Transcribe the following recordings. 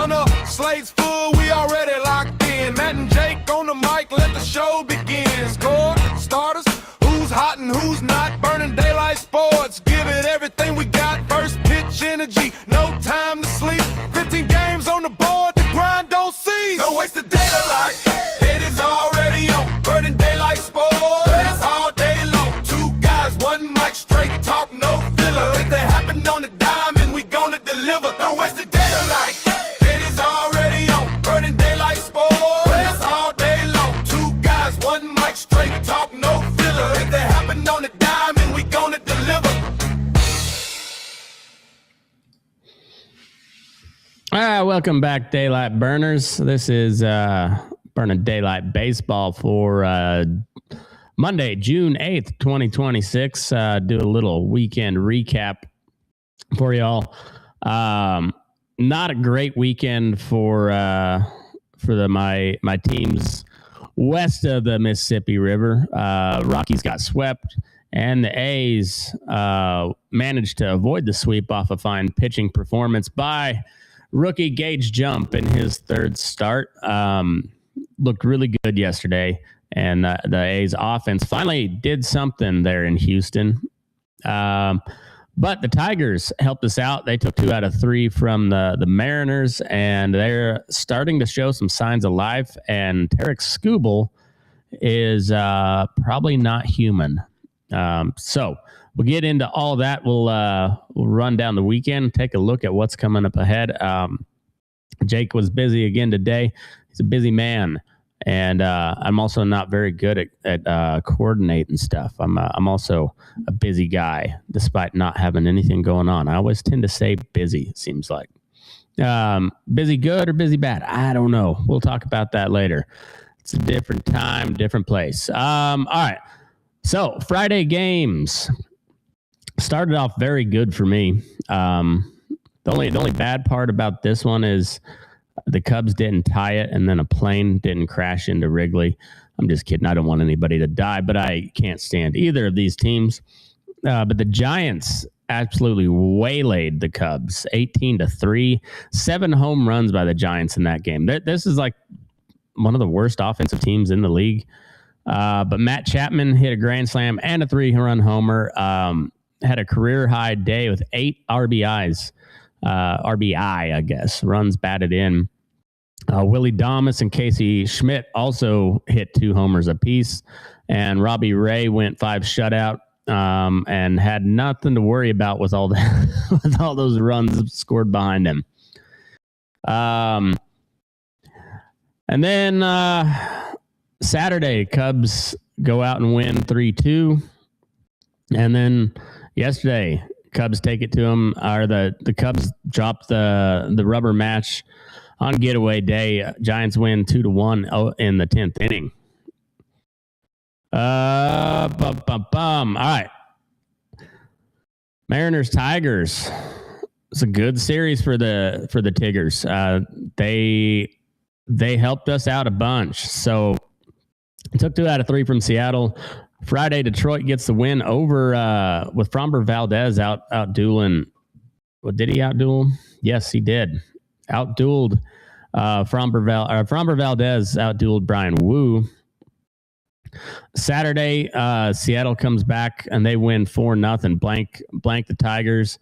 Runner, slates full, we already locked in. Matt and Jake on the mic, let the show begin. Score, starters, who's hot and who's not. Burning daylight sports, give it everything we got. First pitch energy, no time to sleep. 15 games on the board, the grind don't cease. No wasted daylight, it is already on. Burning daylight sports, all day long. Two guys, one mic, straight talk, no filler. If they happen on the diamond, we gonna deliver. No wasted daylight, it is already on. Burning daylight sports, all day long. Two guys, one mic, straight talk, no filler. If they happen on the diamond, we gonna deliver. All right, welcome back, Daylight Burners. This is Burning Daylight Baseball for Monday, June 8th, 2026. Do a little weekend recap for y'all. Not a great weekend for my teams west of the Mississippi River. Rockies got swept, and the A's managed to avoid the sweep off a fine pitching performance by rookie Gage Jump in his third start. Looked really good yesterday, and the A's offense finally did something there in Houston. But the Tigers helped us out. They took 2 out of 3 from the Mariners, and they're starting to show some signs of life. And Terek Skubal is probably not human. So we'll get into all that. We'll run down the weekend, take a look at what's coming up ahead. Jake was busy again today. He's a busy man, and I'm also not very good at coordinating stuff. I'm also a busy guy, despite not having anything going on. I always tend to say busy, it seems like. Busy good or busy bad? I don't know. We'll talk about that later. It's a different time, different place. All right. So Friday games started off very good for me. The only bad part about this one is the Cubs didn't tie it, and then a plane didn't crash into Wrigley. I'm just kidding. I don't want anybody to die, but I can't stand either of these teams. But the Giants absolutely waylaid the Cubs, 18-3, 7 home runs by the Giants in that game. This is like one of the worst offensive teams in the league. But Matt Chapman hit a grand slam and a 3-run homer. Had a career high day with 8 RBIs. RBI, I guess, runs batted in. Willie Damas and Casey Schmidt also hit 2 homers apiece, and Robbie Ray went 5 shutout and had nothing to worry about with all with all those runs scored behind him. And then Saturday, Cubs go out and win 3-2, and then yesterday, Cubs take it to them, or the Cubs drop the rubber match on getaway day. Giants win 2-1 in the 10th inning. All right. Mariners Tigers. It's a good series for the Tigers. They helped us out a bunch. So took 2 out of 3 from Seattle. Friday, Detroit gets the win over with Framber Valdez out dueling. Well, did he outduel him? Yes, he did. Outdueled Framber Valdez outdueled Brian Wu. Saturday, Seattle comes back and they win 4-0. Blank the Tigers.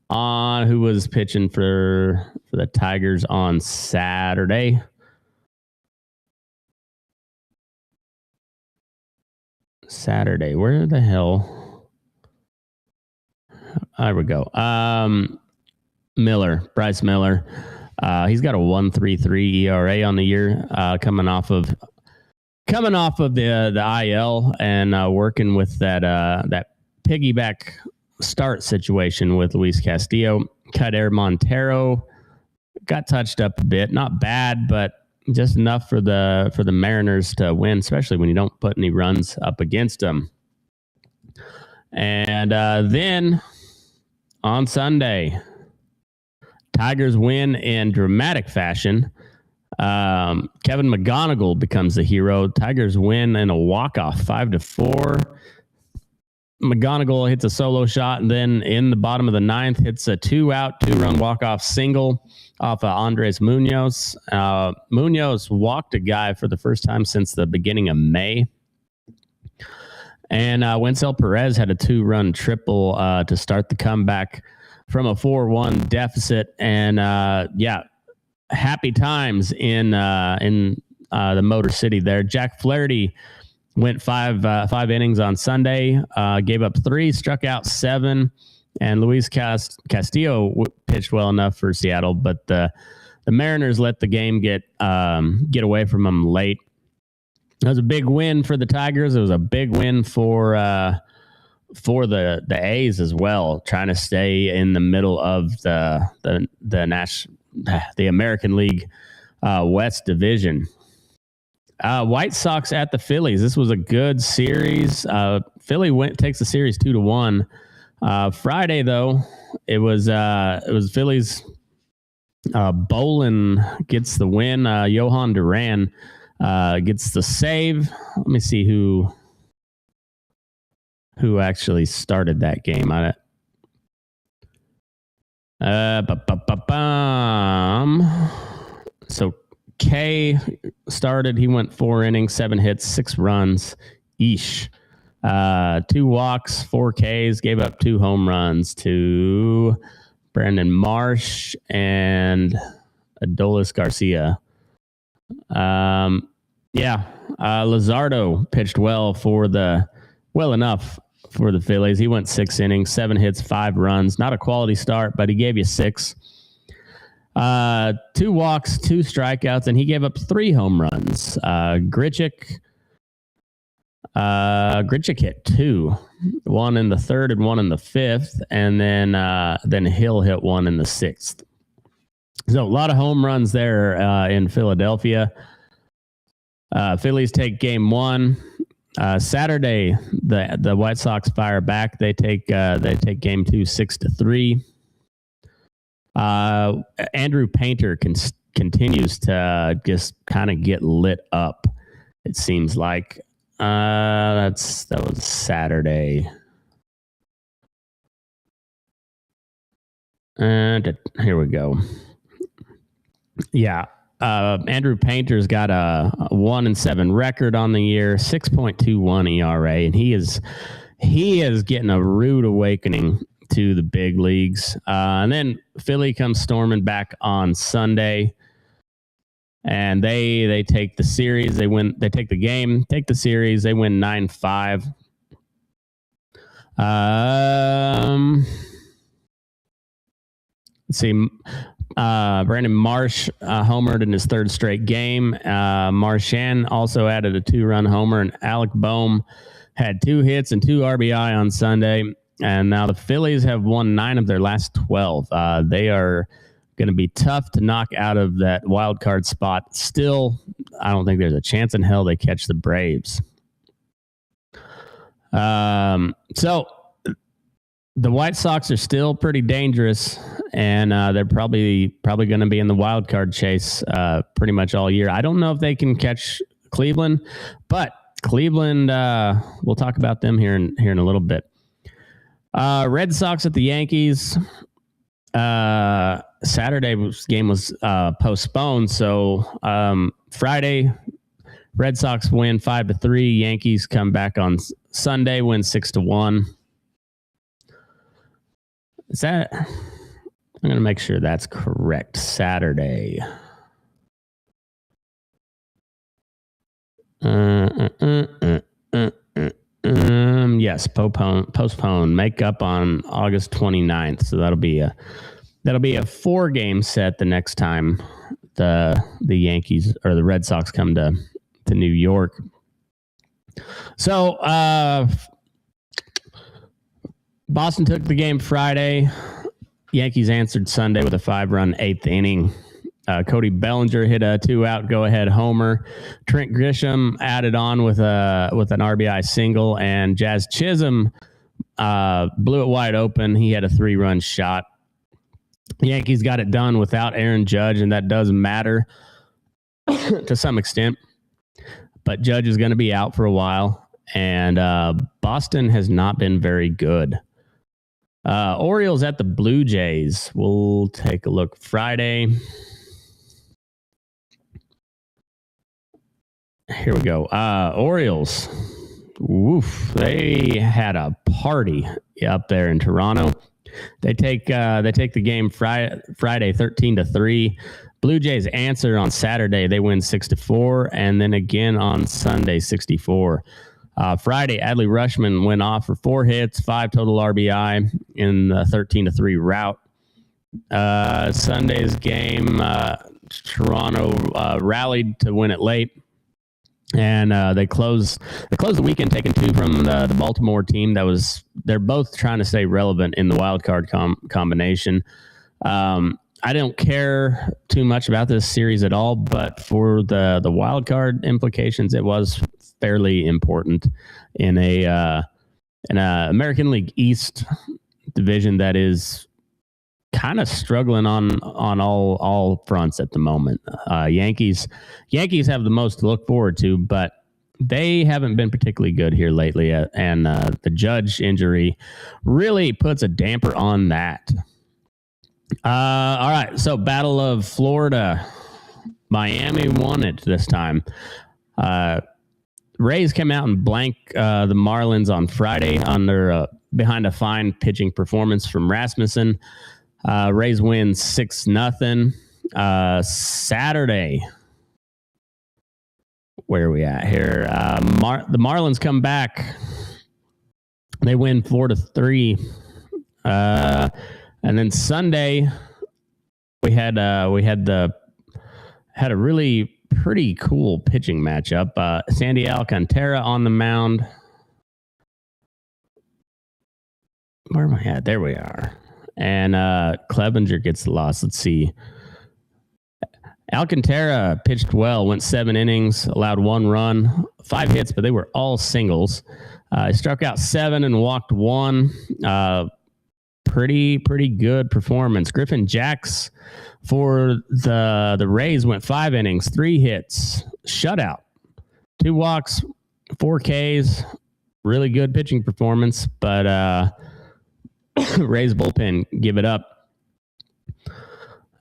On who was pitching for the Tigers on Saturday? Where the hell? There we go. Bryce Miller. He's got a 1.33 ERA on the year, coming off of the IL and working with that piggyback start situation with Luis Castillo. Kader Montero got touched up a bit, not bad, but just enough for the Mariners to win, especially when you don't put any runs up against them. And then on Sunday, Tigers win in dramatic fashion. Kevin McGonigle becomes the hero. Tigers win in a walk-off 5-4. McGonigle hits a solo shot, and then in the bottom of the ninth, hits a 2-out, 2-run walk-off single off of Andres Munoz. Munoz walked a guy for the first time since the beginning of May. And Wencel Perez had a 2-run triple to start the comeback from a 4-1 deficit. And happy times in the Motor City there. Jack Flaherty went five innings on Sunday, gave up 3, struck out 7, and Luis Castillo pitched well enough for Seattle, but the Mariners let the game get away from them late. It was a big win for the Tigers. It was a big win for the A's as well, trying to stay in the middle of the American League West Division. White Sox at the Phillies. This was a good series. Philly takes the series 2-1. Friday though, it was Phillies. Bolin gets the win. Johan Duran gets the save. Let me see who actually started that game. So K started. He went 4 innings, 7 hits, 6 runs. 2 walks, 4 Ks, gave up 2 home runs to Brandon Marsh and Adolis Garcia. Luzardo pitched well enough for the Phillies. He went 6 innings, 7 hits, 5 runs. Not a quality start, but he gave you 6. 2 walks, 2 strikeouts, and he gave up 3 home runs. Grichuk hit 2, 1 in the 3rd and 1 in the 5th, and then Hill hit 1 in the 6th. So a lot of home runs there in Philadelphia. Phillies take game 1. Saturday, the White Sox fire back. They take game 2 6-3. Andrew Painter continues to just kind of get lit up. It seems like that was Saturday. And here we go. Yeah. Andrew Painter's got a 1-7 record on the year, 6.21 ERA, and he is getting a rude awakening to the big leagues. And then Philly comes storming back on Sunday, and they take the series. They take the game, take the series. They win 9-5. Let's see. Brandon Marsh homered in his 3rd straight game. Marchand also added a 2-run homer, and Alec Boehm had 2 hits and 2 RBI on Sunday. And now the Phillies have won 9 of their last 12. They are going to be tough to knock out of that wild card spot. Still, I don't think there's a chance in hell they catch the Braves. So the White Sox are still pretty dangerous, and they're probably going to be in the wild card chase pretty much all year. I don't know if they can catch Cleveland, but Cleveland, we'll talk about them here in a little bit. Red Sox at the Yankees. Saturday's game was postponed, so Friday, Red Sox win 5-3. Yankees come back on Sunday, win 6-1. Is that? I'm going to make sure that's correct. Saturday. Yes, postpone. Make up on August 29th. So that'll be a 4-game set the next time the Yankees or the Red Sox come to New York. So Boston took the game Friday. Yankees answered Sunday with a 5-run 8th inning. Cody Bellinger hit a 2-out go-ahead homer. Trent Grisham added on with an RBI single, and Jazz Chisholm blew it wide open. He had a 3-run shot. The Yankees got it done without Aaron Judge, and that does matter to some extent. But Judge is going to be out for a while, and Boston has not been very good. Orioles at the Blue Jays. We'll take a look Friday. Here we go. Orioles. Woof. They had a party up there in Toronto. They take the game Friday 13-3. Blue Jays answer on Saturday. They win 6-4, and then again on Sunday 6-4. Friday, Adley Rutschman went off for 4 hits, 5 total RBI in the 13-3 rout. Sunday's game, Toronto rallied to win it late. And they closed the weekend taking 2 from the Baltimore team. They're both trying to stay relevant in the wild card combination. I don't care too much about this series at all, but for the wild card implications, it was fairly important in a American League East division that is kind of struggling on all fronts at the moment. Yankees have the most to look forward to, but they haven't been particularly good here lately, and the Judge injury really puts a damper on that. All right, so Battle of Florida. Miami won it this time. Rays came out and blanked the Marlins on Friday behind a fine pitching performance from Rasmussen. Rays win 6-0. Saturday, where are we at here? The Marlins come back. They win 4-3. And then Sunday, we had a really pretty cool pitching matchup. Sandy Alcantara on the mound. Where am I at? There we are. And Clevenger gets the loss. Let's see. Alcantara pitched well, went 7 innings, allowed 1 run, 5 hits, but they were all singles. He struck out 7 and walked 1. Pretty good performance. Griffin Jacks for the Rays went 5 innings, 3 hits, shutout, 2 walks, 4 Ks. Really good pitching performance, but Rays bullpen give it up.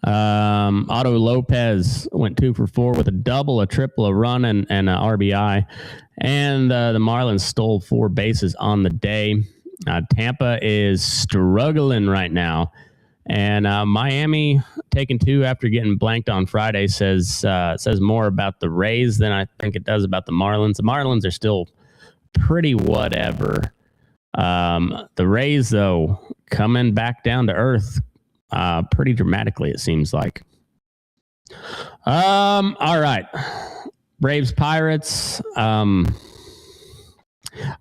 Otto Lopez went 2 for 4 with a double, a triple, a run, and an RBI. And the Marlins stole 4 bases on the day. Tampa is struggling right now. And Miami taking 2 after getting blanked on Friday says more about the Rays than I think it does about the Marlins. The Marlins are still pretty whatever. The Rays, though, coming back down to earth pretty dramatically, it seems like. All right. Braves, Pirates.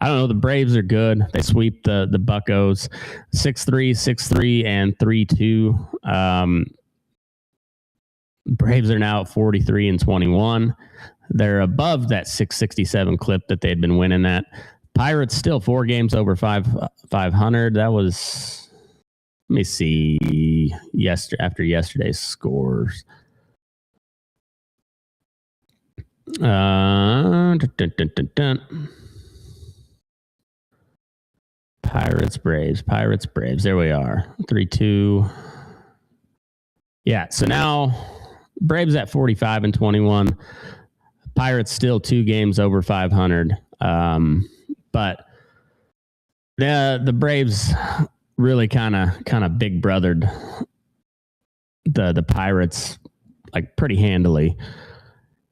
I don't know. The Braves are good. They sweep the Buccos 6-3, 6-3, and 3-2. Braves are now at 43-21. They're above that 667 clip that they'd been winning at. Pirates still 4 games over 500. That was, let me see, after yesterday's scores. Pirates, Braves. There we are. 3-2. Yeah, so now Braves at 45-21. Pirates still 2 games over 500. But the Braves really kind of big brothered the Pirates like pretty handily.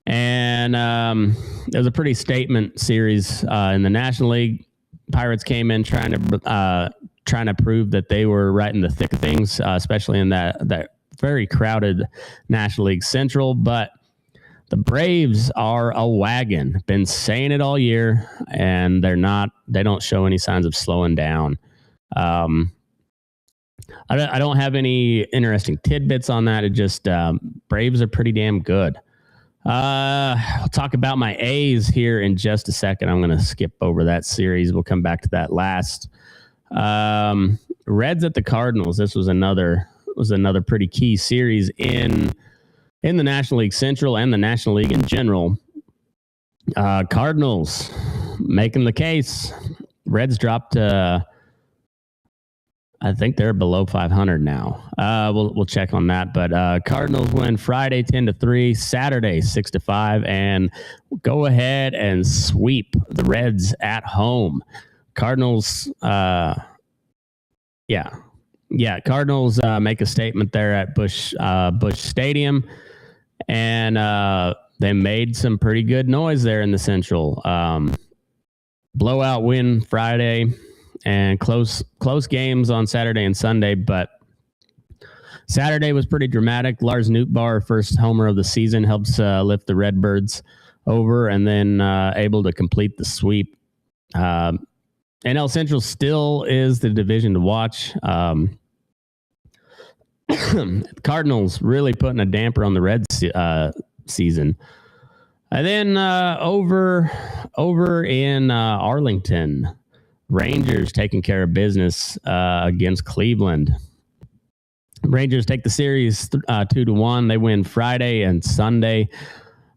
And it was a pretty statement series in the National League. Pirates came in trying to prove that they were right in the thick of things, especially in that very crowded National League Central. But the Braves are a wagon. Been saying it all year, and they don't show any signs of slowing down. I don't have any interesting tidbits on that. It just Braves are pretty damn good. I'll talk about my A's here in just a second. I'm going to skip over that series. We'll come back to that last. Reds at the Cardinals. This was another pretty key series in the National League Central and the National League in general. Cardinals making the case. Reds dropped I think they're below 500 now. We'll check on that. But Cardinals win Friday 10-3, Saturday 6-5, and go ahead and sweep the Reds at home. Cardinals, Cardinals make a statement there at Busch Stadium, and they made some pretty good noise there in the Central. Blowout win Friday. And close games on Saturday and Sunday, but Saturday was pretty dramatic. Lars Nootbaar, first homer of the season, helps lift the Redbirds over, and then able to complete the sweep. NL Central still is the division to watch. Cardinals really putting a damper on the Reds season. And then over in Arlington, Rangers taking care of business against Cleveland. Rangers take the series 2-1. They win Friday and Sunday.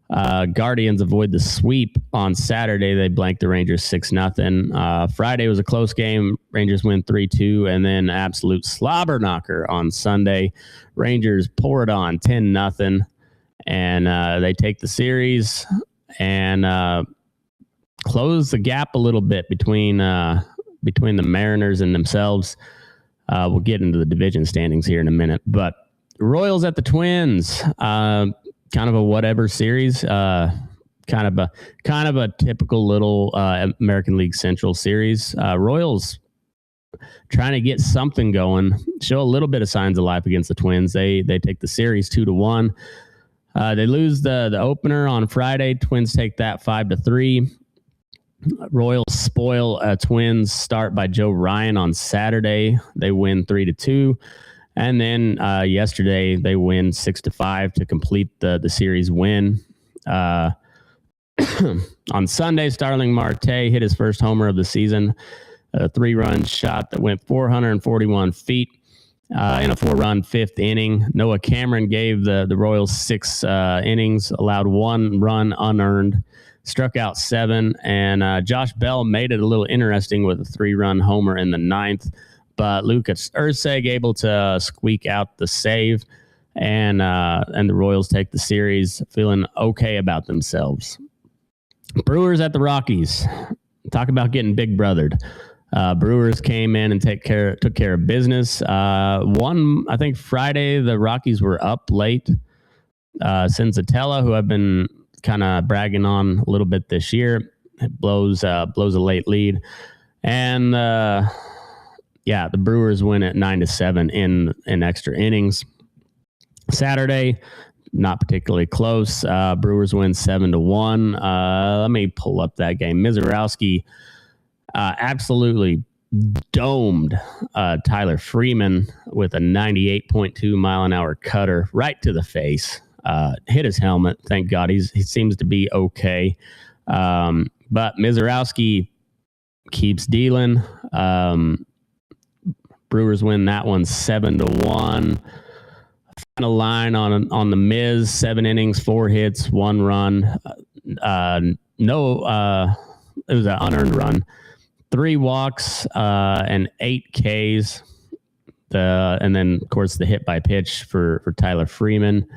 Guardians avoid the sweep on Saturday. They blank the Rangers 6-0. Friday was a close game. Rangers win 3-2, and then absolute slobber knocker on Sunday. Rangers pour it on 10-0, and they take the series and close the gap a little bit between the Mariners and themselves. We'll get into the division standings here in a minute, but Royals at the Twins, kind of a whatever series, kind of a typical little American League Central series. Royals trying to get something going, show a little bit of signs of life against the Twins. They take the series 2-1. They lose the opener on Friday. Twins take that 5-3. Royals spoil a Twins start by Joe Ryan on Saturday. They win 3-2. And then yesterday they win 6-5 to complete the series win. On Sunday, Starling Marte hit his first homer of the season, a 3-run shot that went 441 feet in a 4-run fifth inning. Noah Cameron gave the Royals 6 innings, allowed 1 run unearned, struck out 7, and Josh Bell made it a little interesting with a 3-run homer in the 9th. But Lucas Erceg able to squeak out the save, and the Royals take the series feeling okay about themselves. Brewers at the Rockies. Talk about getting big brothered. Brewers came in and took care of business. I think Friday the Rockies were up late. Senzatella, who I've been kind of bragging on a little bit this year, blows a late lead, and the Brewers win at 9-7 in extra innings. Saturday, not particularly close. Brewers win 7-1. Let me pull up that game. Misiorowski absolutely domed Tyler Freeman with a 98.2 mile an hour cutter right to the face. Hit his helmet. Thank God he seems to be okay. But Misiorowski keeps dealing. Brewers win that one 7-1. Final line on the Miz, 7 innings, 4 hits, 1 run. It was an unearned run. 3 walks and 8 Ks. And then, of course, the hit by pitch for Tyler Freeman.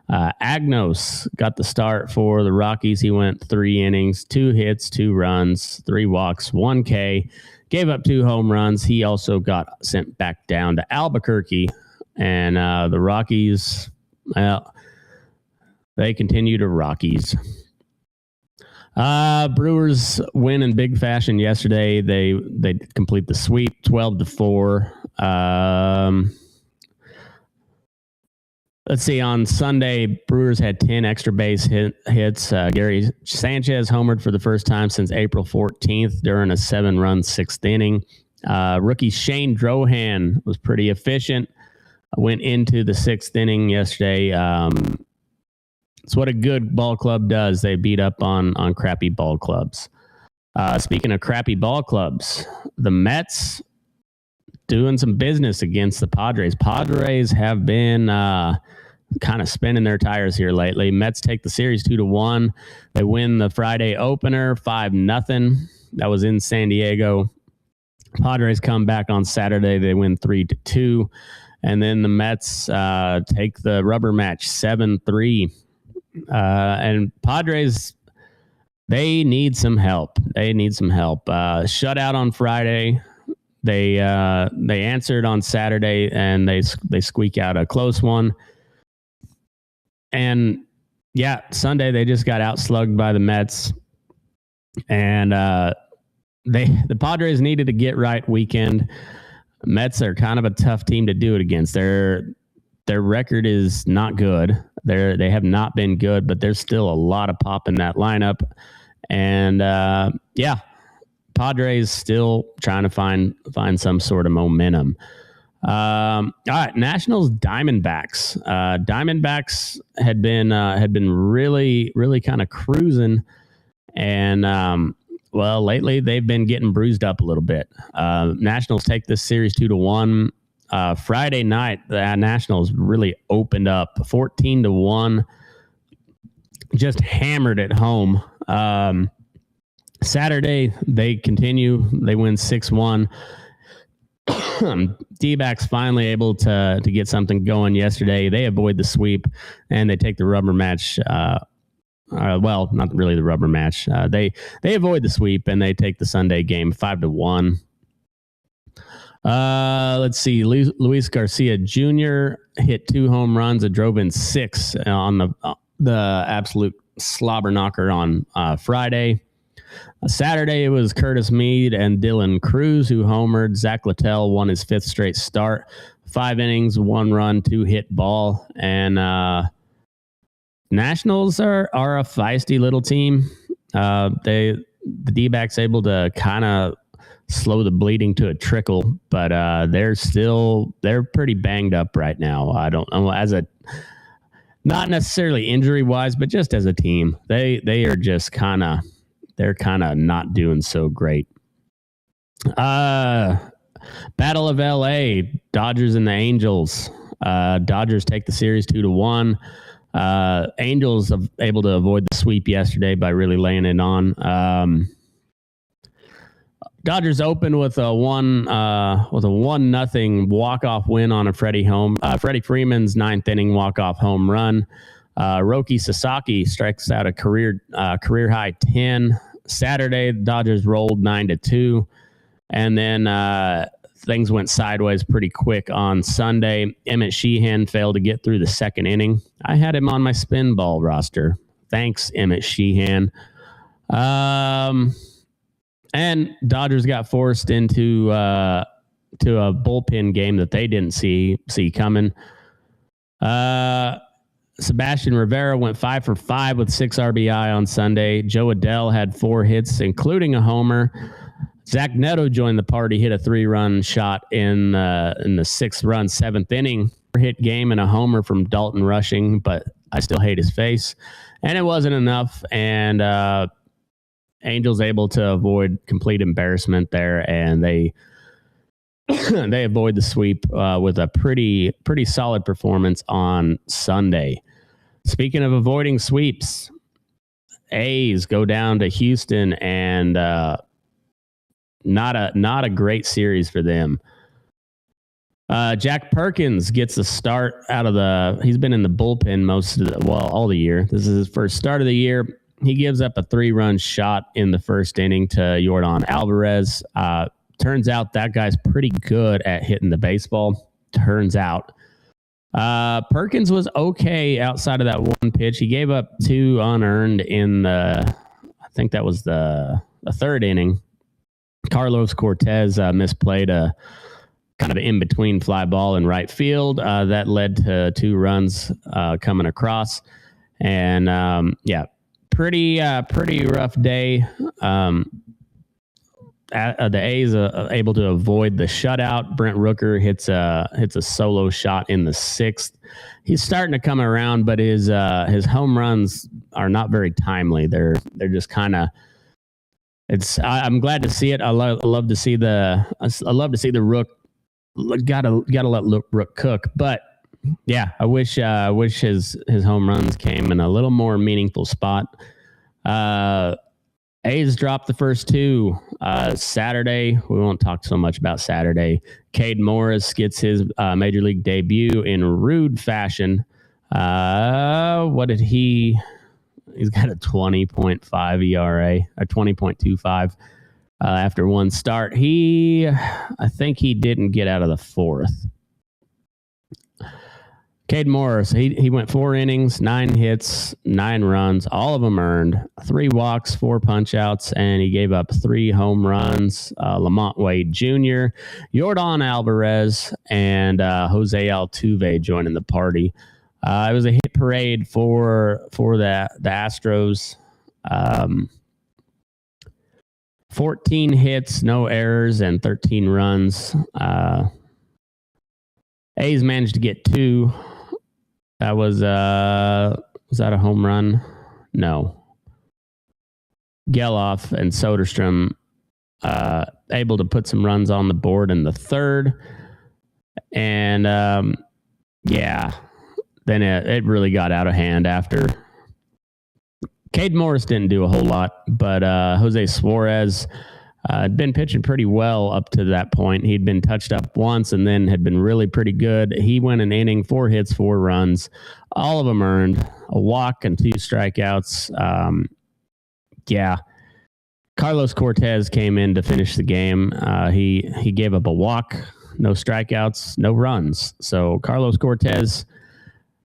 Agnos got the start for the Rockies. He went 3 innings, 2 hits, 2 runs, 3 walks, 1 K. Gave up 2 home runs. He also got sent back down to Albuquerque. And the Rockies, well, they continue to Rockies. Brewers win in big fashion yesterday. They complete the sweep 12-4. Let's see. On Sunday, Brewers had 10 extra base hits. Gary Sanchez homered for the first time since April 14th during a 7-run 6th inning. Rookie Shane Drohan was pretty efficient. Went into the 6th inning yesterday. It's what a good ball club does. They beat up on crappy ball clubs. Speaking of crappy ball clubs, the Mets doing some business against the Padres. Padres have been kind of spinning their tires here lately. Mets take the series 2-1. They win the Friday opener 5-0. That was in San Diego. Padres come back on Saturday. They win 3-2. And then the Mets take the rubber match 7-3. And Padres, they need some help. Shutout on Friday. They answered on Saturday, and they squeak out a close one. And yeah, Sunday they just got outslugged by the Mets. And the Padres needed a get right weekend. Mets are kind of a tough team to do it against. Their record is not good. They have not been good, but there's still a lot of pop in that lineup. And Padres still trying to find some sort of momentum. All right, Nationals Diamondbacks. Diamondbacks had been really, really kind of cruising, and lately they've been getting bruised up a little bit. Nationals take this series 2-1. Friday night, the Nationals really opened up 14-1, just hammered at home. Saturday, they continue. They win 6-1. D-backs finally able to get something going yesterday. They avoid the sweep, and they take the rubber match. Not really the rubber match. They avoid the sweep, and they take the Sunday game 5-1. Let's see. Luis Garcia Jr. hit 2 home runs and drove in 6 on the absolute slobber knocker on Friday. Saturday, it was Curtis Mead and Dylan Cruz who homered. Zach Littell won his 5th straight start. 5 innings, 1 run, 2 hit ball. And Nationals are a feisty little team. The D-backs able to kind of slow the bleeding to a trickle, but they're pretty banged up right now. I don't know, not necessarily injury wise, but just as a team, they are just kind of not doing so great. Battle of LA, Dodgers and the Angels. Dodgers take the series 2-1. Angels able to avoid the sweep yesterday by really laying it on. Dodgers opened with a 1-0 walk-off win on a Freddie Freeman's 9th inning walk-off home run. Roki Sasaki strikes out a career high 10. Saturday, the Dodgers rolled 9-2, and then things went sideways pretty quick on Sunday. Emmett Sheehan failed to get through the 2nd inning. I had him on my spin ball roster. Thanks, Emmett Sheehan. And Dodgers got forced into a bullpen game that they didn't see coming. Sebastian Rivera went 5 for 5 with 6 RBI on Sunday. Joe Adell had 4 hits, including a homer. Zach Neto joined the party, hit a 3-run shot in the 6th-run 7th inning. Hit game and a homer from Dalton Rushing, but I still hate his face. And it wasn't enough, and Angels able to avoid complete embarrassment there, and they avoid the sweep with a pretty solid performance on Sunday. Speaking of avoiding sweeps, A's go down to Houston, and not a great series for them. Jack Perkins gets the start he's been in the bullpen all the year. This is his first start of the year. He gives up a 3-run shot in the 1st inning to Yordan Alvarez. Turns out that guy's pretty good at hitting the baseball. Turns out. Perkins was okay outside of that 1 pitch. He gave up 2 unearned in I think that was the 3rd inning. Carlos Cortez misplayed a kind of in-between fly ball in right field. That led to 2 runs coming across. And, pretty rough day. The A's able to avoid the shutout. Brent Rooker hits a solo shot in the 6th. He's starting to come around, but his home runs are not very timely. They're just kind of. I'm glad to see it. I love to see the Rook. Gotta let Rook cook, but Yeah, I wish his home runs came in a little more meaningful spot. A's dropped the first two. Saturday, we won't talk so much about Saturday. Cade Morris gets his major league debut in rude fashion. What did he? He's got a 20.5 ERA, or 20.25 after one start. I think he didn't get out of the fourth. Cade Morris, he went 4 innings, 9 hits, 9 runs, all of them earned, 3 walks, 4 punch-outs, and he gave up 3 home runs. Lamont Wade Jr., Yordan Alvarez, and Jose Altuve joining the party. It was a hit parade for the Astros. 14 hits, no errors, and 13 runs. A's managed to get 2. That was that a home run? No. Geloff and Soderstrom able to put some runs on the board in the third. And, then it really got out of hand after. Cade Morris didn't do a whole lot, but Jose Suarez had been pitching pretty well up to that point. He'd been touched up once and then had been really pretty good. He went an inning, 4 hits, 4 runs. All of them earned, a walk and 2 strikeouts. Carlos Cortez came in to finish the game. He gave up a walk, no strikeouts, no runs. So Carlos Cortez,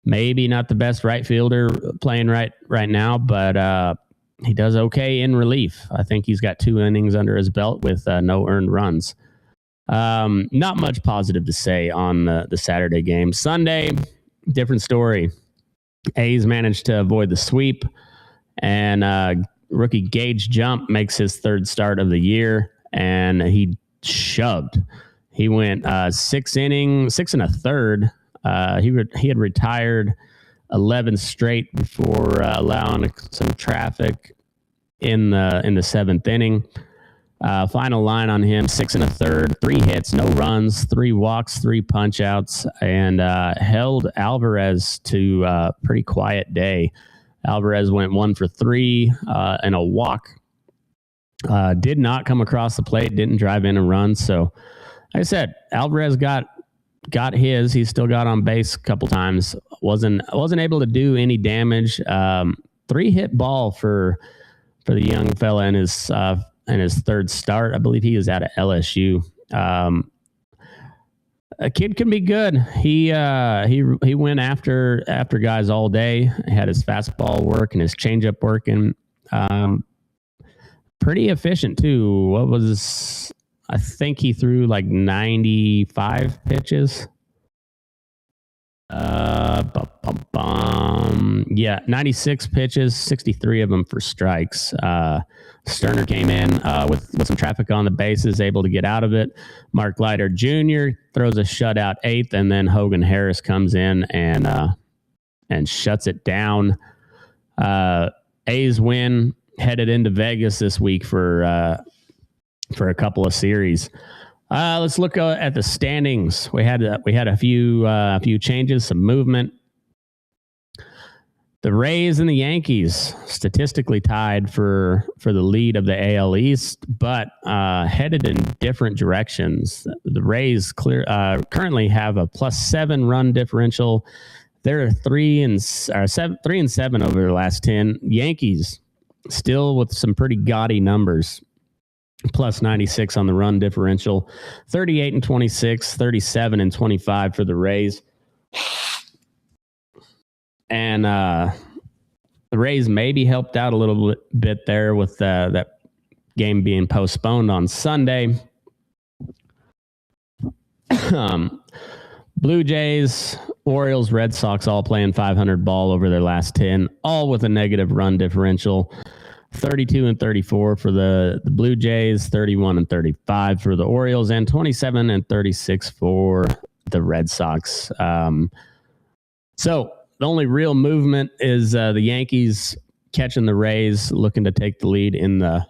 maybe not the best right fielder playing right now, but he does okay in relief. I think he's got 2 innings under his belt with no earned runs. Not much positive to say on the Saturday game. Sunday, different story. A's managed to avoid the sweep, and rookie Gage Jump makes his 3rd start of the year, and he shoved. He went 6 innings, 6 1/3. He had retired 11 straight before allowing some traffic in the 7th inning. Final line on him, 6 1/3, 3 hits, no runs, 3 walks, 3 punch outs, and held Alvarez to a pretty quiet day. Alvarez went 1 for 3 and a walk. Did not come across the plate, didn't drive in a run. So, like I said, Alvarez got his. He still got on base a couple times. Wasn't able to do any damage. 3-hit ball for the young fella in his 3rd start. I believe he is out of LSU. A kid can be good. He went after guys all day. He had his fastball work and his changeup working. Pretty efficient too. I think he threw like 95 pitches. 96 pitches, 63 of them for strikes. Sterner came in with some traffic on the bases, able to get out of it. Mark Leiter Jr. throws a shutout 8th, and then Hogan Harris comes in and shuts it down. A's win, headed into Vegas this week for a couple of series. Let's look at the standings. We had a few changes, some movement. The Rays and the Yankees statistically tied for the lead of the AL East, but headed in different directions. The Rays currently have a +7 run differential. They're 3 and 7 over their last 10. Yankees still with some pretty gaudy numbers. +96 on the run differential, 38 and 26, 37 and 25 for the Rays. And the Rays maybe helped out a little bit there with that game being postponed on Sunday. Blue Jays, Orioles, Red Sox all playing 500 ball over their last 10, all with a negative run differential. 32 and 34 for the Blue Jays, 31 and 35 for the Orioles, and 27 and 36 for the Red Sox. So the only real movement is the Yankees catching the Rays, looking to take the lead in the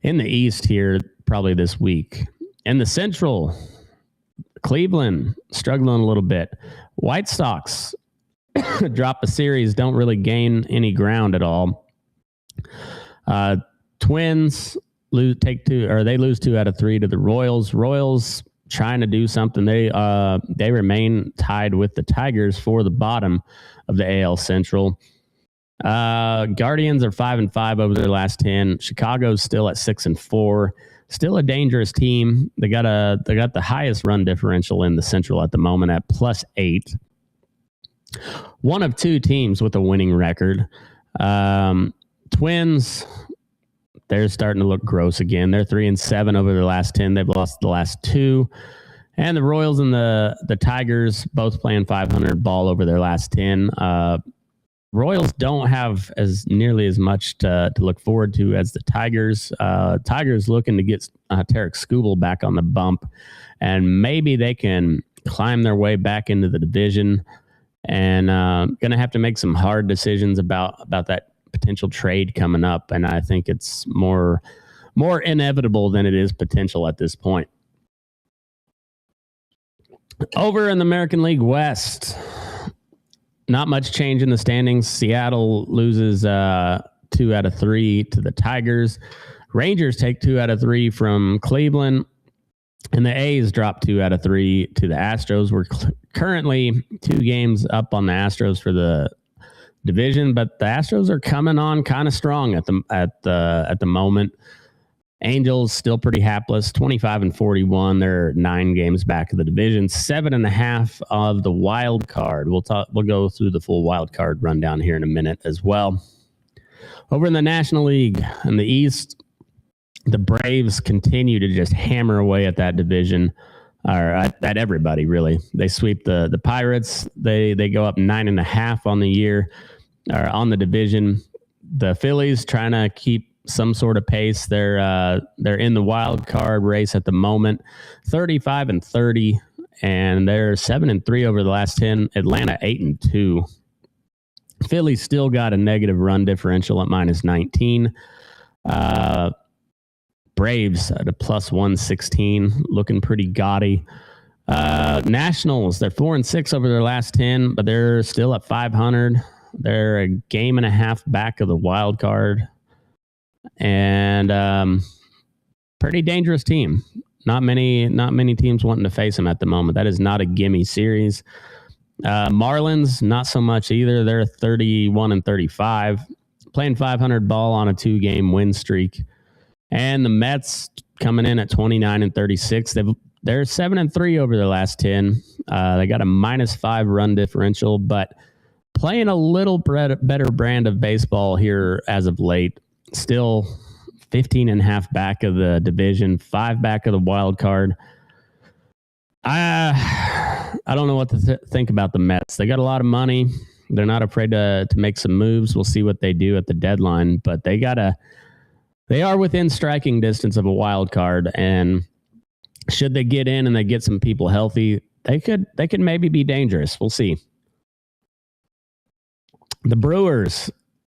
East here probably this week. In the Central, Cleveland struggling a little bit. White Sox drop a series, don't really gain any ground at all. Twins lose 2 out of 3 to the Royals. Royals trying to do something. They remain tied with the Tigers for the bottom of the AL Central. Guardians are 5-5 over their last 10. Chicago's still at 6-4. Still a dangerous team. They got the highest run differential in the Central at the moment at +8. One of 2 teams with a winning record. Twins, they're starting to look gross again. They're 3-7 over their last 10. They've lost the last 2. And the Royals and the Tigers both playing 500 ball over their last 10. Royals don't have nearly as much to look forward to as the Tigers. Tigers looking to get Terek Skubal back on the bump, and maybe they can climb their way back into the division. And going to have to make some hard decisions about that potential trade coming up. And I think it's more inevitable than it is potential at this point. Over in the American League West, not much change in the standings. Seattle loses 2 out of 3 to the Tigers. Rangers take 2 out of 3 from Cleveland. And the A's drop 2 out of 3 to the Astros. We're currently 2 games up on the Astros for the division, but the Astros are coming on kind of strong at the moment. Angels still pretty hapless, 25-41. They're 9 games back of the division, 7.5 of the wild card. We'll go through the full wild card rundown here in a minute as well. Over in the National League in the East, the Braves continue to just hammer away at that division, or at everybody really. They sweep the Pirates. They go up 9.5 on the year, or on the division. The Phillies trying to keep some sort of pace. They're in the wild card race at the moment, 35-30, and they're 7-3 over the last 10. Atlanta 8-2. Philly still got a negative run differential at -19. Braves at a +116, looking pretty gaudy. Nationals, they're 4-6 over their last 10, but they're still at 500. They're a game and a half back of the wild card. And pretty dangerous team. Not many teams wanting to face them at the moment. That is not a gimme series. Marlins, not so much either. They're 31-35, playing 500 ball on a 2-game win streak. And the Mets coming in at 29-36. They're 7-3 over their last 10. They got a -5 run differential, but playing a little better brand of baseball here as of late. Still 15.5 back of the division, 5 back of the wild card. I don't know what to think about the Mets. They got a lot of money. They're not afraid to make some moves. We'll see what they do at the deadline, but they are within striking distance of a wild card, and should they get in and they get some people healthy, they could maybe be dangerous. We'll see. The Brewers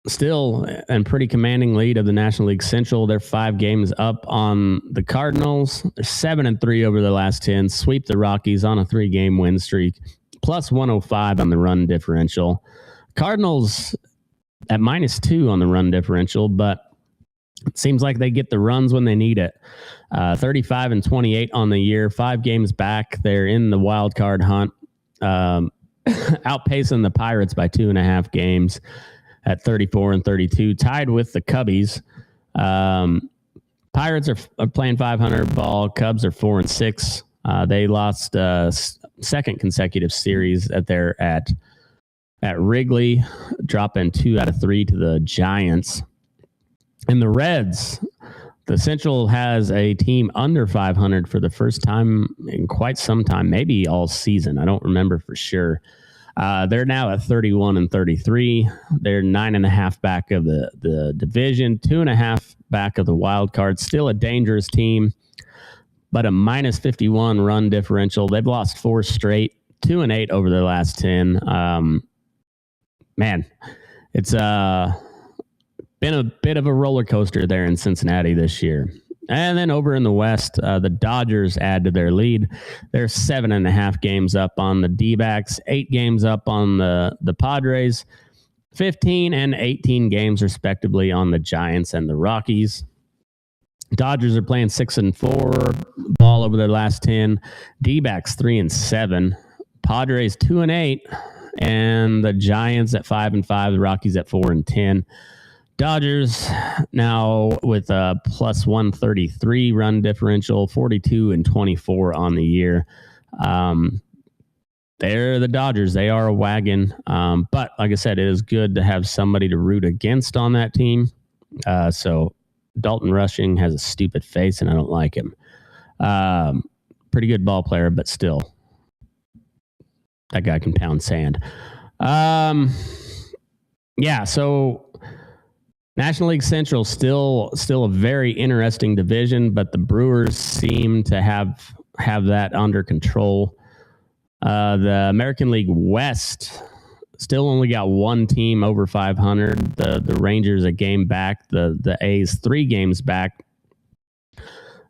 still in pretty commanding lead of the National League Central. They're 5 games up on the Cardinals. They're 7-3 over the last 10. Sweep the Rockies on a 3-game win streak. +105 on the run differential. Cardinals at -2 on the run differential, but it seems like they get the runs when they need it. 35-28 on the year. 5 games back. They're in the wild card hunt. Outpacing the Pirates by 2.5 games at 34-32, tied with the Cubbies. Pirates are playing 500 ball. Cubs are 4-6. They lost second consecutive series at Wrigley, dropping 2 out of 3 to the Giants. And the Reds, the Central has a team under 500 for the first time in quite some time, maybe all season. I don't remember for sure. They're now at 31-33. They're 9.5 back of the division, 2.5 back of the wild card. Still a dangerous team, but a -51 run differential. They've lost 4 straight, 2-8 over their last 10. Man, it's been a bit of a roller coaster there in Cincinnati this year. And then over in the West, the Dodgers add to their lead. They're 7.5 games up on the D-backs, 8 games up on the Padres, 15 and 18 games respectively on the Giants and the Rockies. Dodgers are playing 6-4 ball over their last 10. D-backs 3-7. Padres 2-8, and the Giants at 5-5. The Rockies at 4-10. Dodgers now with a plus 133 run differential, 42-24 on the year. They're the Dodgers. They are a wagon. But like I said, it is good to have somebody to root against on that team. So Dalton Rushing has a stupid face, and I don't like him. Pretty good ball player, but still, that guy can pound sand. Yeah, so National League Central still a very interesting division, but the Brewers seem to have that under control. The American League West still only got one team over 500. The Rangers a game back. The A's 3 games back.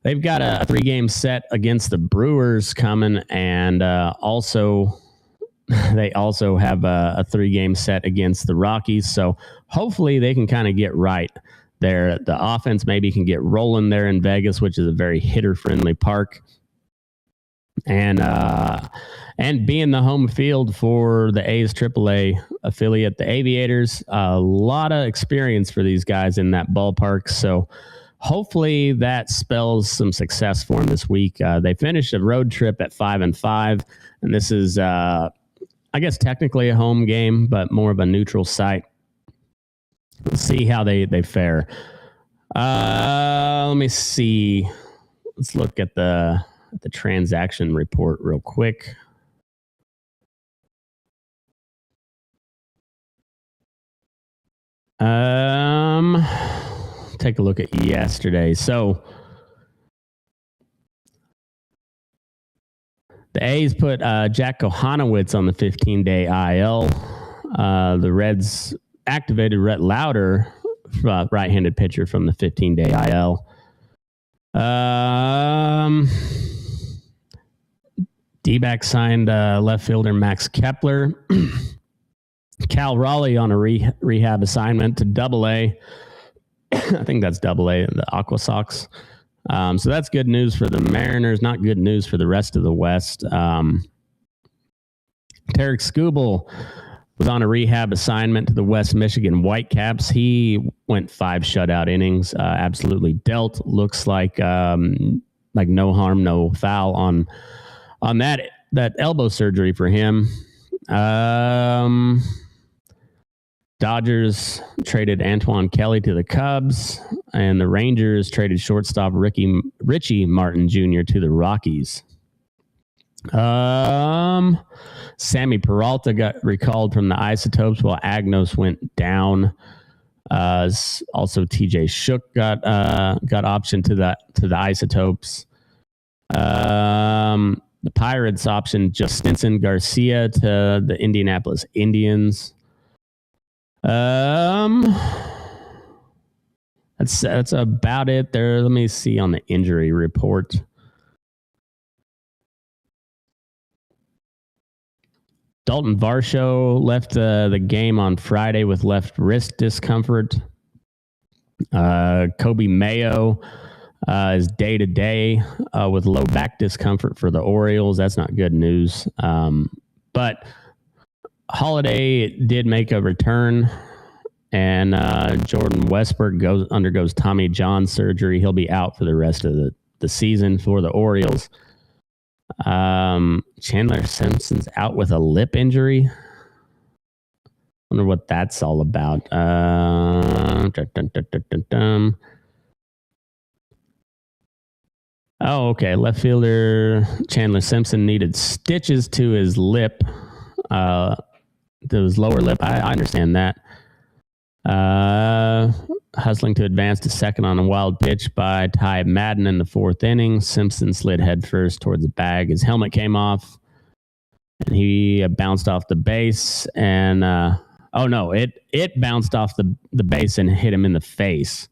They've got a 3-game set against the Brewers coming, and they also have a 3-game set against the Rockies. So hopefully they can kind of get right there. The offense maybe can get rolling there in Vegas, which is a very hitter-friendly park. And being the home field for the A's AAA affiliate, the Aviators, a lot of experience for these guys in that ballpark. So hopefully that spells some success for them this week. They finished a road trip at 5-5, and this is I guess technically a home game, but more of a neutral site. Let's see how they fare. Let me see. Let's look at the transaction report real quick. Take a look at yesterday. So the A's put Jack Kohanowitz on the 15-day IL. The Reds activated Rhett Lauder, right-handed pitcher, from the 15-day IL. D-back signed left fielder Max Kepler. Cal Raleigh on a rehab assignment to Double-A. I think that's Double-A, the Aqua Sox. So that's good news for the Mariners, not good news for the rest of the West. Terek Skubal was on a rehab assignment to the West Michigan Whitecaps. He went 5 shutout innings, absolutely dealt. Looks like no harm, no foul on that elbow surgery for him. Dodgers traded Antoine Kelly to the Cubs, and the Rangers traded shortstop Richie Martin Jr. to the Rockies. Sammy Peralta got recalled from the Isotopes while Agnos went down. Also, TJ Shook got optioned to the Isotopes. The Pirates optioned Justinson Garcia to the Indianapolis Indians. That's about it there. Let me see on the injury report. Dalton Varsho left the game on Friday with left wrist discomfort. Kobe Mayo is day-to-day with low back discomfort for the Orioles. That's not good news. But Holiday did make a return, and Jordan Westberg undergoes Tommy John surgery. He'll be out for the rest of the season for the Orioles. Chandler Simpson's out with a lip injury. Wonder what that's all about. Oh, okay. Left fielder Chandler Simpson needed stitches to his lip. To his lower lip. I understand that. Hustling to advance to second on a wild pitch by Ty Madden in the 4th inning. Simpson slid headfirst towards the bag. His helmet came off, and he bounced off the base. And it bounced off the base and hit him in the face.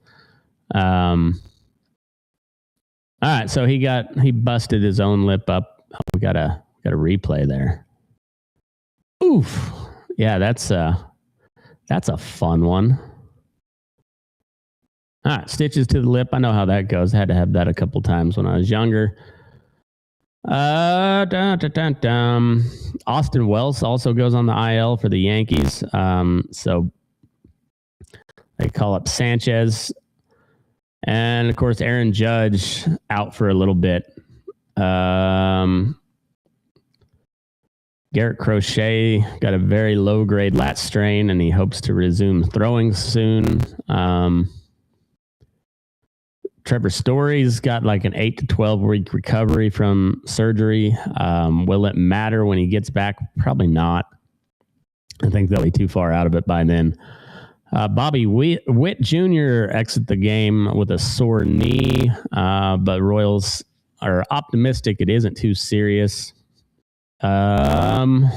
All right, so he busted his own lip up. Oh, we got a replay there. Oof. Yeah, that's a fun one. All right, stitches to the lip. I know how that goes. I had to have that a couple times when I was younger. Austin Wells also goes on the IL for the Yankees. So they call up Sanchez. And, of course, Aaron Judge out for a little bit. Garrett Crochet got a very low-grade lat strain, and he hopes to resume throwing soon. Trevor Story's got like an 8 to 12 week recovery from surgery. Will it matter when he gets back? Probably not. I think they'll be too far out of it by then. Bobby Witt Jr. exit the game with a sore knee, but Royals are optimistic it isn't too serious. For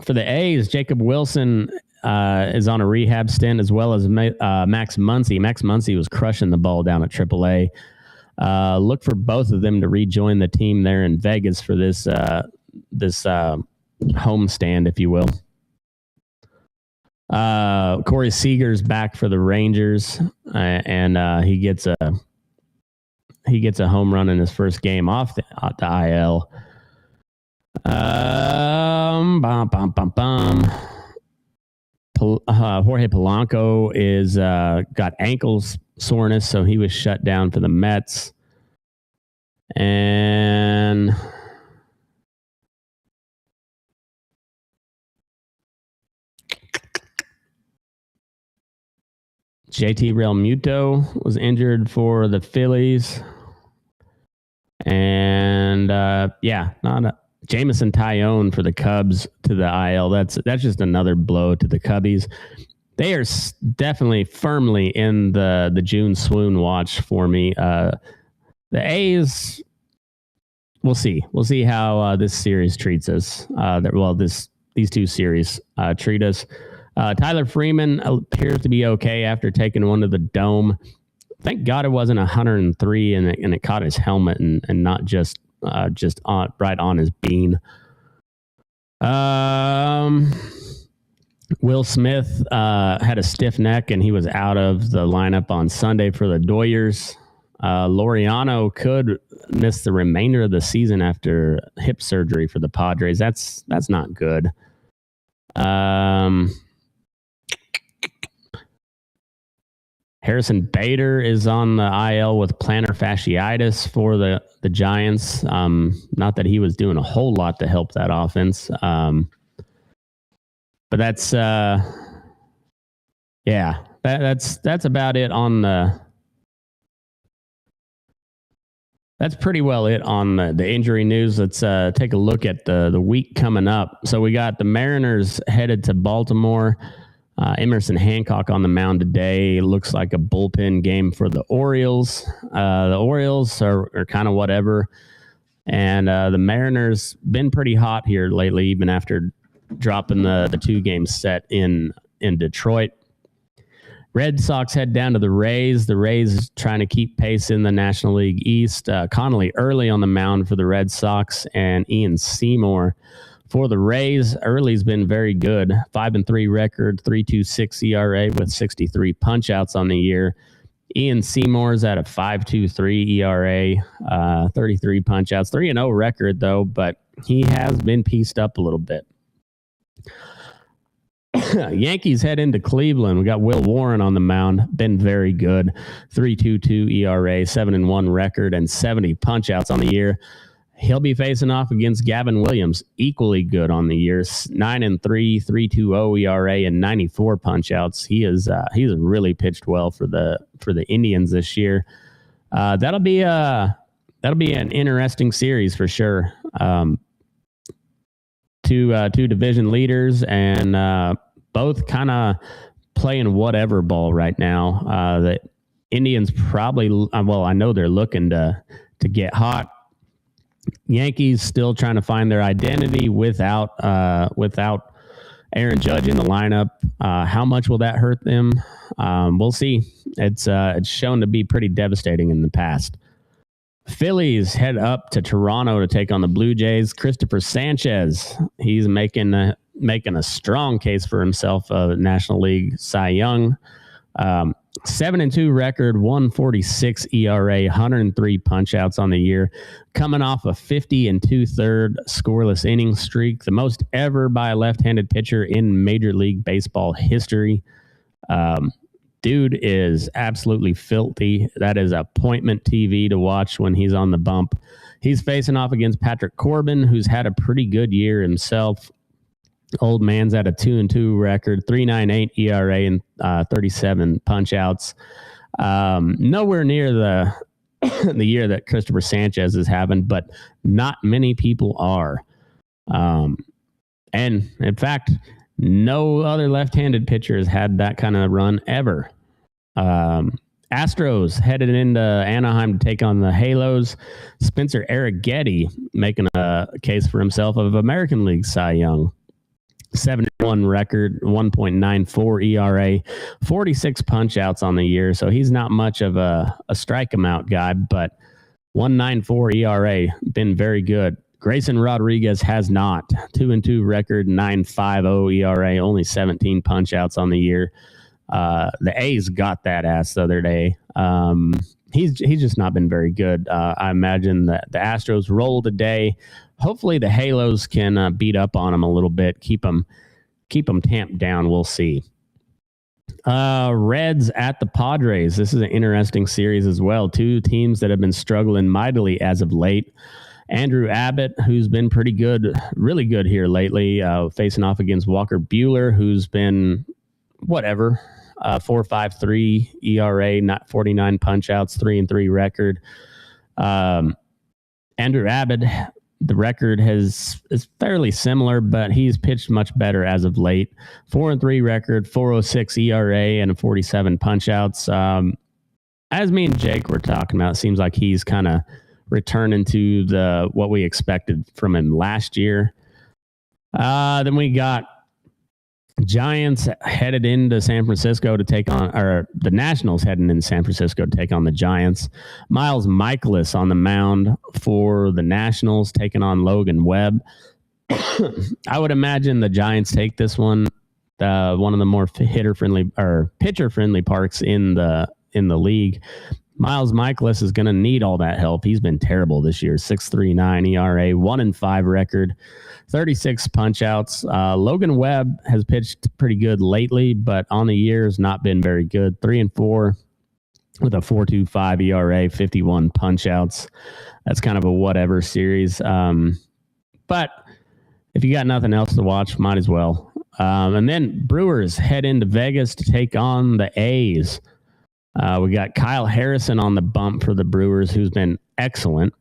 the A's, Jacob Wilson is on a rehab stint, as well as Max Muncy. Max Muncy was crushing the ball down at AAA. Look for both of them to rejoin the team there in Vegas for this homestand, if you will. Corey Seager's back for the Rangers, and he gets a home run in his first game off the IL. Jorge Polanco is got ankle soreness, so he was shut down for the Mets. And JT Realmuto was injured for the Phillies. And Jameson Taillon for the Cubs to the IL. That's just another blow to the Cubbies. They are definitely firmly in the June swoon watch for me. The A's, we'll see. We'll see how this series treats us. These two series treat us. Tyler Freeman appears to be okay after taking one to the dome. Thank God it wasn't 103 and it caught his helmet and not just right on his bean. Will Smith had a stiff neck and he was out of the lineup on Sunday for the Doyers. Laureano could miss the remainder of the season after hip surgery for the Padres. That's not good. Harrison Bader is on the IL with plantar fasciitis for the Giants. Not that he was doing a whole lot to help that offense. But that's about it on the. That's pretty well it on the injury news. Let's take a look at the week coming up. So we got the Mariners headed to Baltimore. Emerson Hancock on the mound today. Looks like a bullpen game for the Orioles. The Orioles are kind of whatever. And the Mariners been pretty hot here lately, even after dropping the 2-game set in Detroit. Red Sox head down to the Rays. The Rays trying to keep pace in the National League East. Connolly early on the mound for the Red Sox, and Ian Seymour for the Rays. Early's been very good. 5-3 record, 3.26 ERA with 63 punch-outs on the year. Ian Seymour's at a 5.23 ERA, 33 punch-outs. 3-0 record, though, but he has been pieced up a little bit. Yankees head into Cleveland. We got Will Warren on the mound. Been very good. 3.22 ERA, 7-1 record, and 70 punch-outs on the year. He'll be facing off against Gavin Williams, equally good on the year. 9-3, 3.20 ERA, and 94 punch-outs. He's really pitched well for the Indians this year. That'll be an interesting series for sure. Two division leaders and both kind of playing whatever ball right now. The Indians probably, I know they're looking to get hot. Yankees still trying to find their identity without Aaron Judge in the lineup. How much will that hurt them? We'll see. It's shown to be pretty devastating in the past. Phillies head up to Toronto to take on the Blue Jays. Christopher Sanchez, he's making a strong case for himself, National League Cy Young. 7-2 record, 146 ERA, 103 punch-outs on the year, coming off a 50 2/3 scoreless inning streak, the most ever by a left-handed pitcher in Major League Baseball history. Dude is absolutely filthy. That is appointment TV to watch when he's on the bump. He's facing off against Patrick Corbin, who's had a pretty good year himself. Old man's at a 2-2 record, 3.98 ERA, and 37 punch-outs. Nowhere near the year that Christopher Sanchez is having, but not many people are. And in fact, no other left-handed pitcher has had that kind of run ever. Astros headed into Anaheim to take on the Halos. Spencer Arrighetti making a case for himself of American League Cy Young. 7-1 record, 1.94 ERA, 46 punch-outs on the year. So he's not much of a strike him out guy, but 1.94 ERA, been very good. Grayson Rodriguez has not. 2-2 record, 9.50 ERA, only 17 punch-outs on the year. The A's got that ass the other day. He's just not been very good. I imagine that the Astros roll today. Hopefully the Halos can beat up on them a little bit, keep them tamped down. We'll see. Reds at the Padres. This is an interesting series as well. Two teams that have been struggling mightily as of late. Andrew Abbott, who's been pretty good, really good here lately, facing off against Walker Buehler, who's been whatever. 4.53 ERA, not 49 punch-outs, 3-3 record. Andrew Abbott, the record is fairly similar, but he's pitched much better as of late. 4-3 record, 4.06 ERA, and 47 punch-outs. As me and Jake were talking about, it seems like he's kind of returning to what we expected from him last year. Then we got Giants headed into San Francisco to take on, or the Nationals heading into San Francisco to take on the Giants. Miles Mikolas on the mound for the Nationals, taking on Logan Webb. I would imagine the Giants take this one, one of the more hitter-friendly or pitcher-friendly parks in the league. Miles Mikolas is going to need all that help. He's been terrible this year. 6.39 ERA, 1-5 record, 36 punch-outs. Logan Webb has pitched pretty good lately, but on the year has not been very good. 3-4 with a 4.25 ERA, 51 punch-outs. That's kind of a whatever series. But if you got nothing else to watch, might as well. And then Brewers head into Vegas to take on the A's. We got Kyle Harrison on the bump for the Brewers, who's been excellent.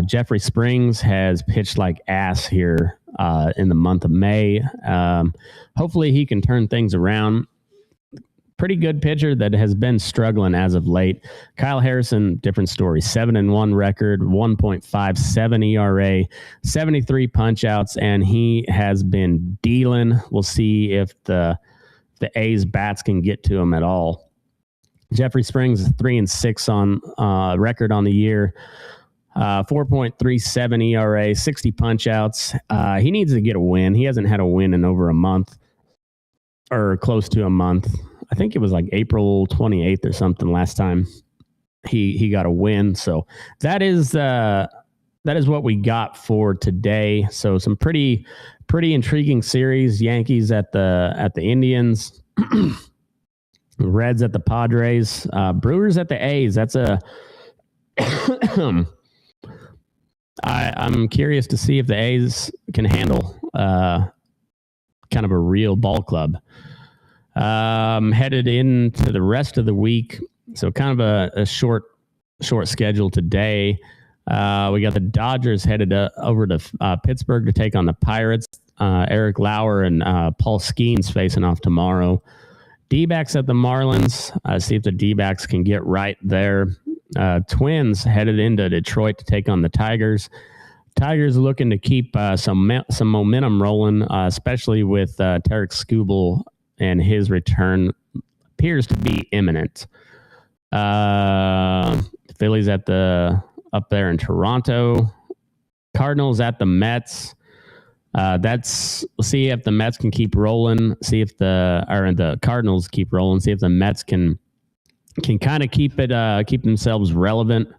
Jeffrey Springs has pitched like ass here in the month of May. Hopefully he can turn things around. Pretty good pitcher that has been struggling as of late. Kyle Harrison, different story. 7-1 record, 1.57 ERA, 73 punch-outs, and he has been dealing. We'll see if the A's bats can get to him at all. Jeffrey Springs is 3-6 on record on the year, 4.37 ERA, 60 punch-outs. He needs to get a win. He hasn't had a win in over a month or close to a month. I think it was like April 28th or something last time he got a win. So that is what we got for today. So some pretty intriguing series. Yankees at the Indians. Reds at the Padres, Brewers at the A's. That's I'm curious to see if the A's can handle kind of a real ball club. Headed into the rest of the week, so kind of a short schedule today. We got the Dodgers headed over to Pittsburgh to take on the Pirates. Eric Lauer and Paul Skeens facing off tomorrow. D-backs at the Marlins. See if the D-backs can get right there. Twins headed into Detroit to take on the Tigers. Tigers looking to keep some momentum rolling, especially with Terek Skubal and his return appears to be imminent. Phillies up there in Toronto. Cardinals at the Mets. We'll see if the Mets can keep rolling. See if the Cardinals keep rolling. See if the Mets can kind of keep themselves relevant.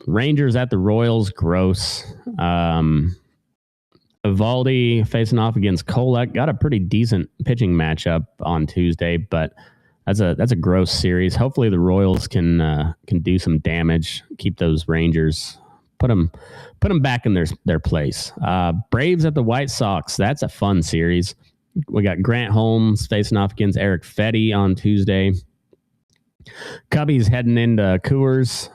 Rangers at the Royals. Gross. Evaldi facing off against Kolek. Got a pretty decent pitching matchup on Tuesday, but that's a gross series. Hopefully the Royals can do some damage. Keep those Rangers. Put them back in their place. Braves at the White Sox. That's a fun series. We got Grant Holmes facing off against Eric Fetty on Tuesday. Cubbies heading into Coors.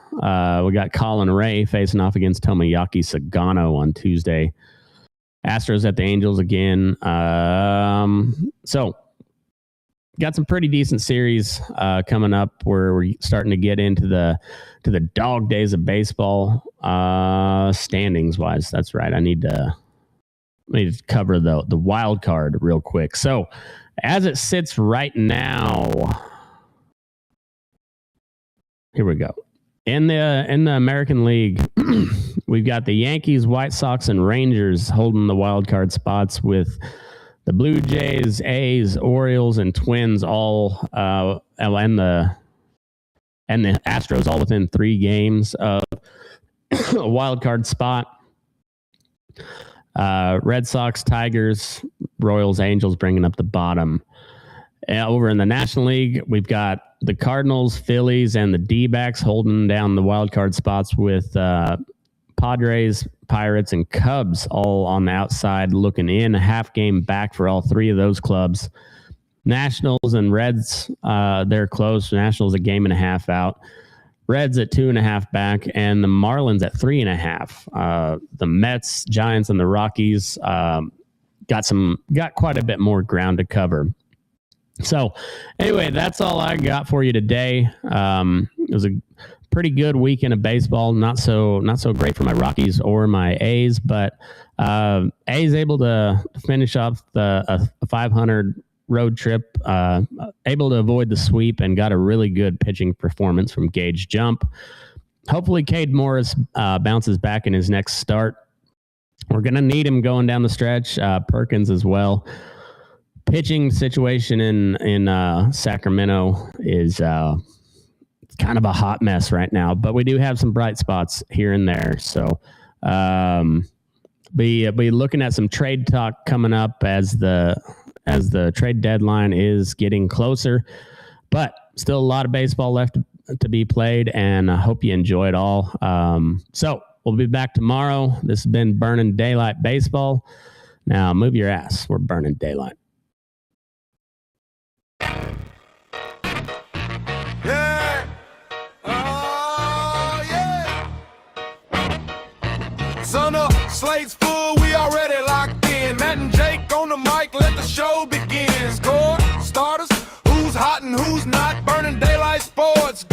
We got Colin Ray facing off against Tomoyaki Sagano on Tuesday. Astros at the Angels again. So got some pretty decent series coming up where we're starting to get into the dog days of baseball standings wise. That's right. I need to cover the wild card real quick. So as it sits right now, here we go. In the American League, we've got the Yankees, White Sox, and Rangers holding the wild card spots with the Blue Jays, A's, Orioles, and Twins all and the Astros all within 3 games of a wild card spot. Red Sox, Tigers, Royals, Angels bringing up the bottom. Over in the National League, we've got the Cardinals, Phillies, and the D-backs holding down the wild card spots with Padres, Pirates, and Cubs all on the outside looking in. A half game back for all 3 of those clubs. Nationals and Reds, they're close. Nationals a game and a half out. Reds at 2.5 back, and the Marlins at 3.5. The Mets, Giants, and the Rockies got quite a bit more ground to cover. So, anyway, that's all I got for you today. It was a pretty good weekend of baseball. Not so great for my Rockies or my A's, but A's able to finish off a 500 road trip, able to avoid the sweep, and got a really good pitching performance from Gage Jump. Hopefully, Cade Morris bounces back in his next start. We're going to need him going down the stretch. Perkins as well. Pitching situation in Sacramento is kind of a hot mess right now, but we do have some bright spots here and there. So be looking at some trade talk coming up as the trade deadline is getting closer, but still a lot of baseball left to be played, and I hope you enjoy it all. So we'll be back tomorrow. This has been Burning Daylight Baseball. Now move your ass. We're burning daylight. Yeah. Oh, yeah. Sun up, slates full, we already locked in. Matt and Jake on the mic, let the show begin. Score, starters, who's hot and who's not. Burning Daylight Sports.